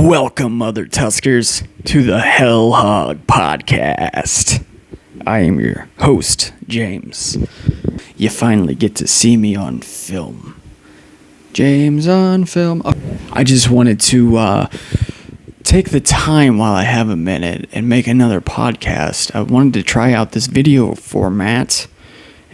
Welcome, MötherTüskers, to the HellHog podcast. I am your host, James. You finally get to see me on film. James on film. I just wanted to take the time while I have a minute and make another podcast. I wanted to try out this video format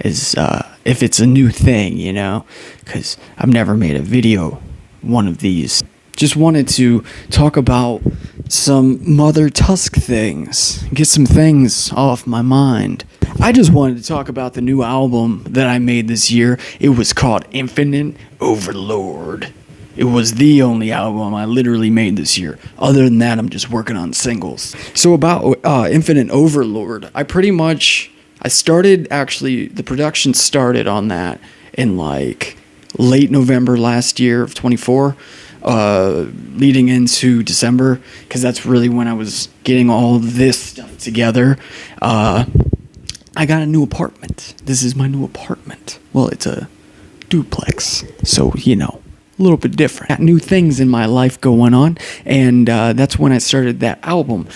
as if it's a new thing, you know, because I've never made a video one of these. Just wanted to talk about some MötherTüsk things, get some things off my mind. I just wanted to talk about the new album that I made this year. It was called Infinite Overlord. It was the only album I literally made this year. Other than that, I'm just working on singles. So about Infinite Overlord, I started, actually, the production started on that in like late November last year of 24. Leading into December, because that's really when I was getting all this stuff together. I got a new apartment. This is my new apartment. Well, it's a duplex, so, you know, a little bit different. Got new things in my life going on, and that's when I started that album.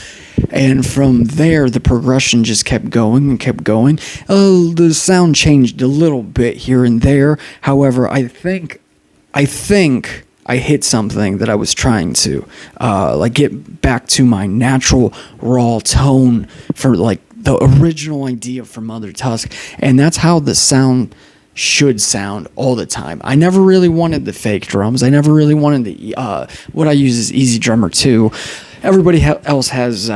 And from there, the progression just kept going and kept going. The sound changed a little bit here and there. However, I think I hit something that I was trying to get back to my natural raw tone for like the original idea for MötherTüsk, and that's how the sound should sound all the time. I never really wanted the fake drums. I never really wanted the what I use is Easy Drummer 2. Everybody else has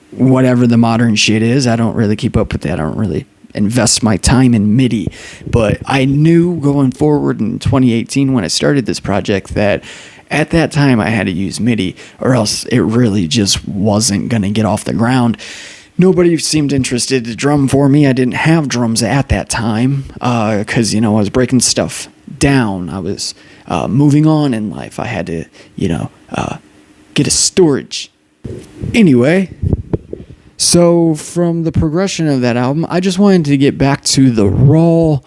whatever the modern shit is. I don't really keep up with that. I don't really invest my time in MIDI, but I knew going forward in 2018 when I started this project that at that time I had to use MIDI or else it really just wasn't going to get off the ground. Nobody seemed interested to drum for me. I didn't have drums at that time because, I was breaking stuff down. I was moving on in life. I had to, get a storage. Anyway, so from the progression of that album, I just wanted to get back to the raw,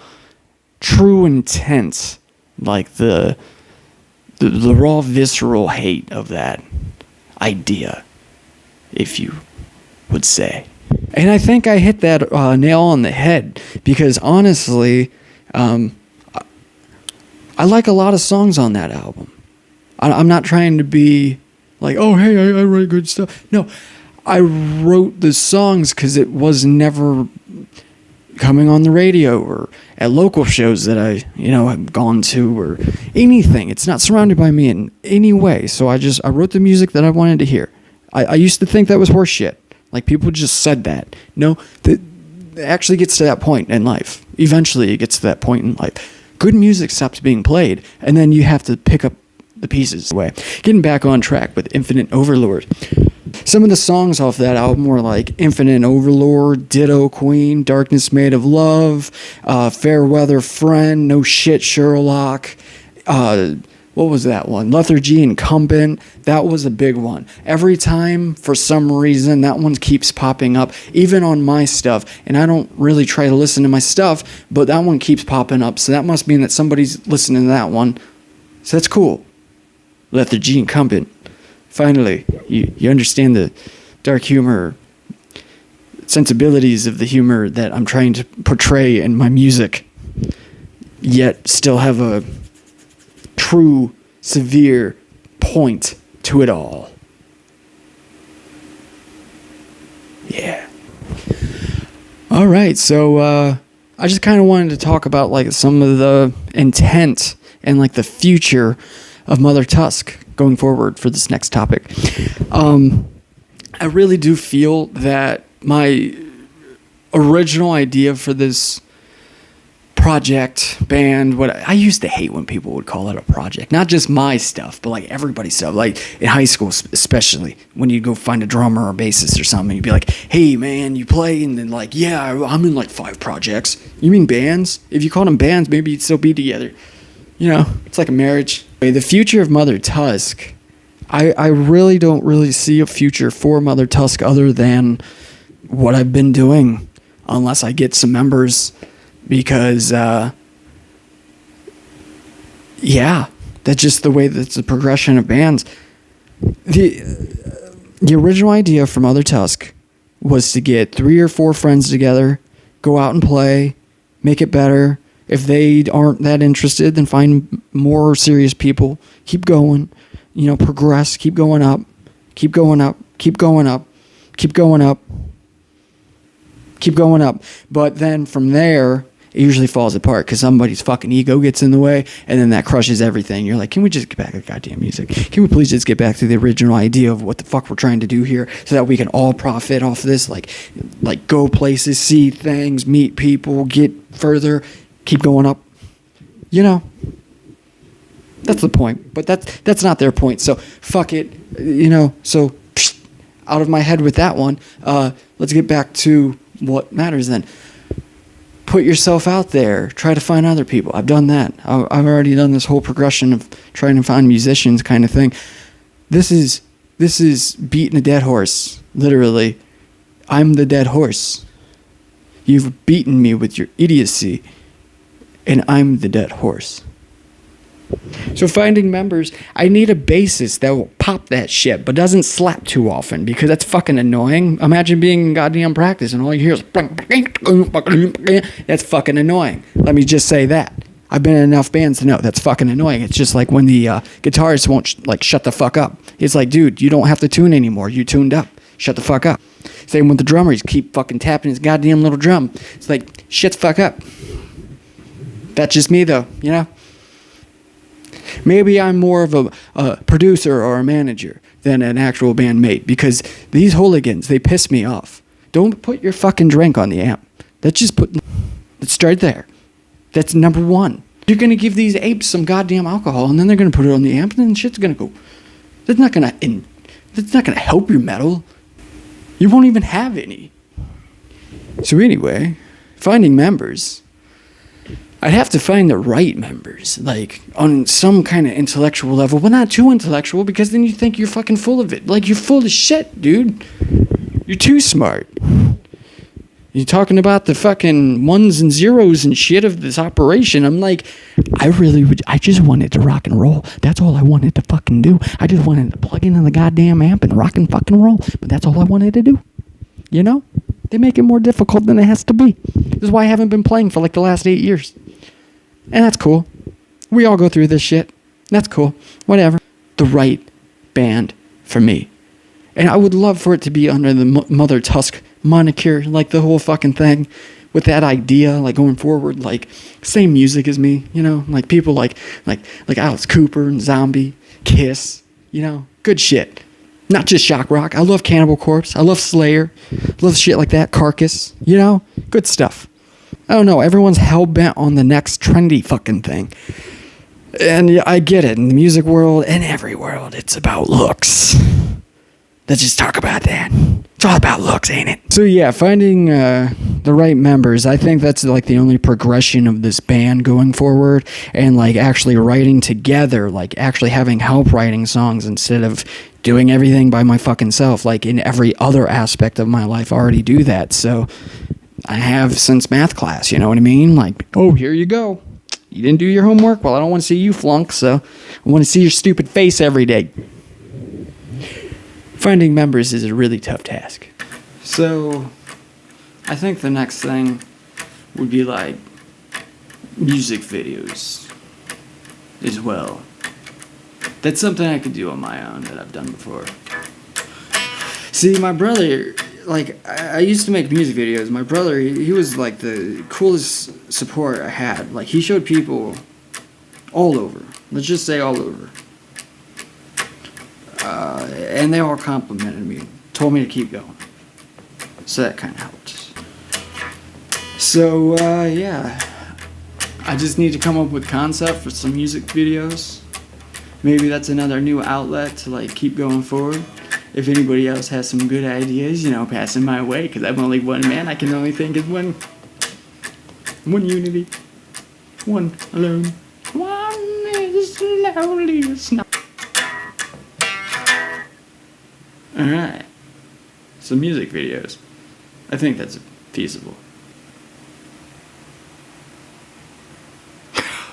true intent, like the raw, visceral hate of that idea, if you would say. And I think I hit that nail on the head because honestly, I like a lot of songs on that album. I'm not trying to be like, oh, hey, I write good stuff. No. I wrote the songs because it was never coming on the radio or at local shows that I, have gone to or anything. It's not surrounded by me in any way. So I wrote the music that I wanted to hear. I used to think that was horse shit. Like people just said that. No, it actually gets to that point in life. Eventually it gets to that point in life. Good music stops being played and then you have to pick up the pieces away. Getting back on track with Infinite Overlord. Some of the songs off that album were like Infinite Overlord, Ditto Queen, Darkness Made of Love, Fair Weather Friend, No Shit Sherlock, what was that one? Lethargy Incumbent. That was a big one. Every time, for some reason, that one keeps popping up, even on my stuff. And I don't really try to listen to my stuff, but that one keeps popping up. So that must mean that somebody's listening to that one. So that's cool. Lethargy Incumbent. Finally, you understand the dark humor, sensibilities of the humor that I'm trying to portray in my music, yet still have a true, severe point to it all. Yeah. All right, so I just kind of wanted to talk about like some of the intent and like the future of MötherTüsk going forward for this next topic. I really do feel that my original idea for this project, band, what I used to hate when people would call it a project, not just my stuff, but like everybody's stuff, like in high school especially, when you'd go find a drummer or bassist or something, you'd be like, hey man, you play? And then like, yeah, I'm in like 5 projects. You mean bands? If you called them bands, maybe you'd still be together. It's like a marriage. The future of MötherTüsk, I really don't really see a future for MötherTüsk other than what I've been doing, unless I get some members, because, yeah, That's just the way that's the progression of bands. The original idea from MötherTüsk was to get 3 or 4 friends together, go out and play, make it better. If they aren't that interested, then find more serious people. Keep going, progress. Keep going up. Keep going up. Keep going up. Keep going up. Keep going up. But then from there, it usually falls apart because somebody's fucking ego gets in the way, and then that crushes everything. You're like, can we just get back to goddamn music? Can we please just get back to the original idea of what the fuck we're trying to do here so that we can all profit off this? Like go places, see things, meet people, get further, keep going up. That's the point. But that's not their point. So fuck it. So out of my head with that one. Let's get back to what matters then. Put yourself out there. Try to find other people. I've done that. I've already done this whole progression of trying to find musicians kind of thing. This is beating a dead horse. Literally. I'm the dead horse. You've beaten me with your idiocy, and I'm the dead horse. So finding members, I need a bassist that will pop that shit, but doesn't slap too often because that's fucking annoying. Imagine being in goddamn practice and all you hear is that's fucking annoying. Let me just say that. I've been in enough bands to know that's fucking annoying. It's just like when the guitarist won't shut the fuck up. It's like, dude, you don't have to tune anymore. You tuned up. Shut the fuck up. Same with the drummer. He's keep fucking tapping his goddamn little drum. It's like, shut the fuck up. That's just me though, Maybe I'm more of a producer or a manager than an actual bandmate because these hooligans, they piss me off. Don't put your fucking drink on the amp. Let's start there. That's number one. You're going to give these apes some goddamn alcohol and then they're going to put it on the amp and then shit's going to go. That's not going to help your metal. You won't even have any. So anyway, finding members. I'd have to find the right members, like on some kind of intellectual level, but not too intellectual because then you think you're fucking full of it. Like you're full of shit, dude. You're too smart. You're talking about the fucking ones and zeros and shit of this operation. I'm like, I just wanted to rock and roll. That's all I wanted to fucking do. I just wanted to plug into the goddamn amp and rock and fucking roll. But that's all I wanted to do. They make it more difficult than it has to be. This is why I haven't been playing for like the last 8 years. And that's cool. We all go through this shit. That's cool. Whatever. The right band for me. And I would love for it to be under the MötherTüsk moniker, like the whole fucking thing, with that idea, like going forward, like same music as me, like people like Alice Cooper and Zombie, Kiss, good shit. Not just shock rock. I love Cannibal Corpse. I love Slayer. Love shit like that. Carcass. Good stuff. I don't know. Everyone's hell-bent on the next trendy fucking thing. And yeah, I get it. In the music world and every world, it's about looks. Let's just talk about that. It's all about looks, ain't it? So yeah, finding the right members, I think that's like the only progression of this band going forward. And like actually writing together, like actually having help writing songs instead of doing everything by my fucking self. Like in every other aspect of my life, I already do that. So I have since math class, you know what I mean? Like, oh, here you go. You didn't do your homework? Well, I don't want to see you flunk, so I want to see your stupid face every day. Finding members is a really tough task. So, I think the next thing would be like music videos as well. That's something I could do on my own that I've done before. See, my brother, like, I used to make music videos. My brother, he was like the coolest support I had. Like, he showed people all over. Let's just say all over. And they all complimented me, told me to keep going. So that kind of helped. So, yeah. I just need to come up with concept for some music videos. Maybe that's another new outlet to, like, keep going forward. If anybody else has some good ideas, pass them my way, because I'm only one man. I can only think of one unity. One alone. One is the loneliest. Alright. So music videos. I think that's feasible.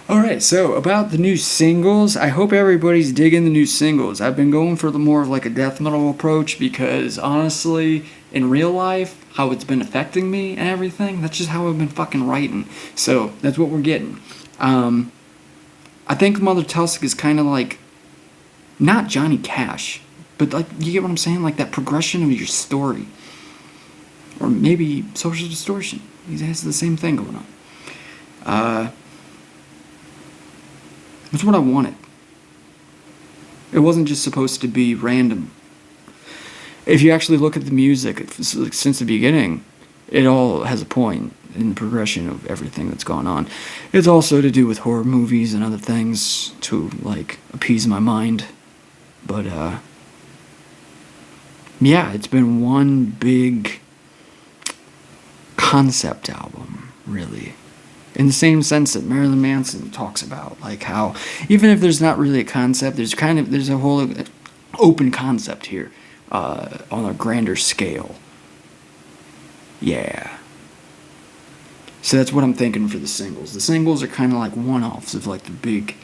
Alright, so about the new singles, I hope everybody's digging the new singles. I've been going for the more of like a death metal approach because honestly, in real life, how it's been affecting me and everything, that's just how I've been fucking writing. So, that's what we're getting. I think MötherTüsk is kind of like, not Johnny Cash, but like, you get what I'm saying? Like that progression of your story. Or maybe Social Distortion. He has the same thing going on. That's what I wanted. It wasn't just supposed to be random. If you actually look at the music since the beginning, it all has a point in the progression of everything that's gone on. It's also to do with horror movies and other things to like appease my mind. But yeah, it's been one big concept album, really. In the same sense that Marilyn Manson talks about, like how even if there's not really a concept, there's a whole open concept here on a grander scale. Yeah. So that's what I'm thinking for the singles. The singles are kind of like one-offs of like the big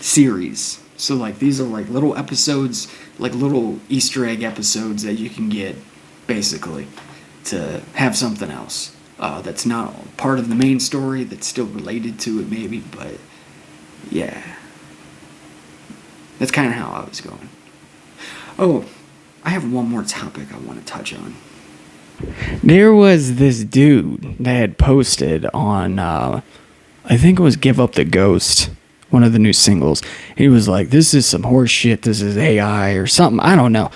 series. So like these are like little episodes, like little Easter egg episodes that you can get basically to have something else. That's not part of the main story, that's still related to it maybe, but yeah. That's kind of how I was going. Oh, I have one more topic I want to touch on. There was this dude that had posted on, I think it was Give Up the Ghost, one of the new singles. He was like, this is some horse shit, this is AI or something, I don't know.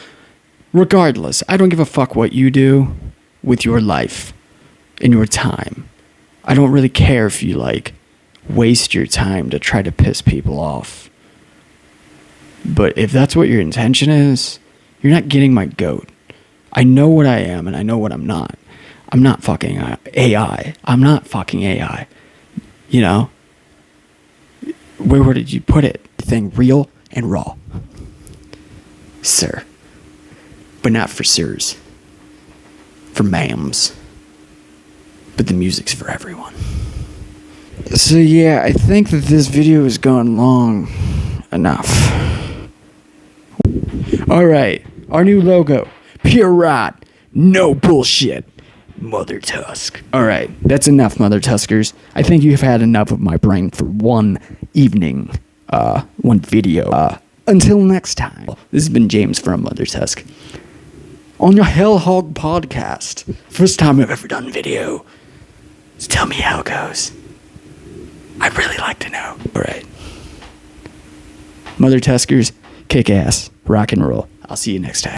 Regardless, I don't give a fuck what you do with your life. In your time. I don't really care if you like waste your time to try to piss people off. But if that's what your intention is, you're not getting my goat. I know what I am and I know what I'm not. I'm not fucking AI. I'm not fucking AI. You know? Where did you put it? The thing real and raw. Sir. But not for sirs. For ma'ams. But the music's for everyone. So yeah, I think that this video has gone long enough. Alright, our new logo. Pure rot. No bullshit. MötherTüsk. Alright, that's enough, MötherTüskers. I think you've had enough of my brain for one evening. One video. Until next time. This has been James from MötherTüsk. On your HellHog podcast. First time I've ever done video. So tell me how it goes. I'd really like to know. Alright. MötherTüskers, kick ass, rock and roll. I'll see you next time.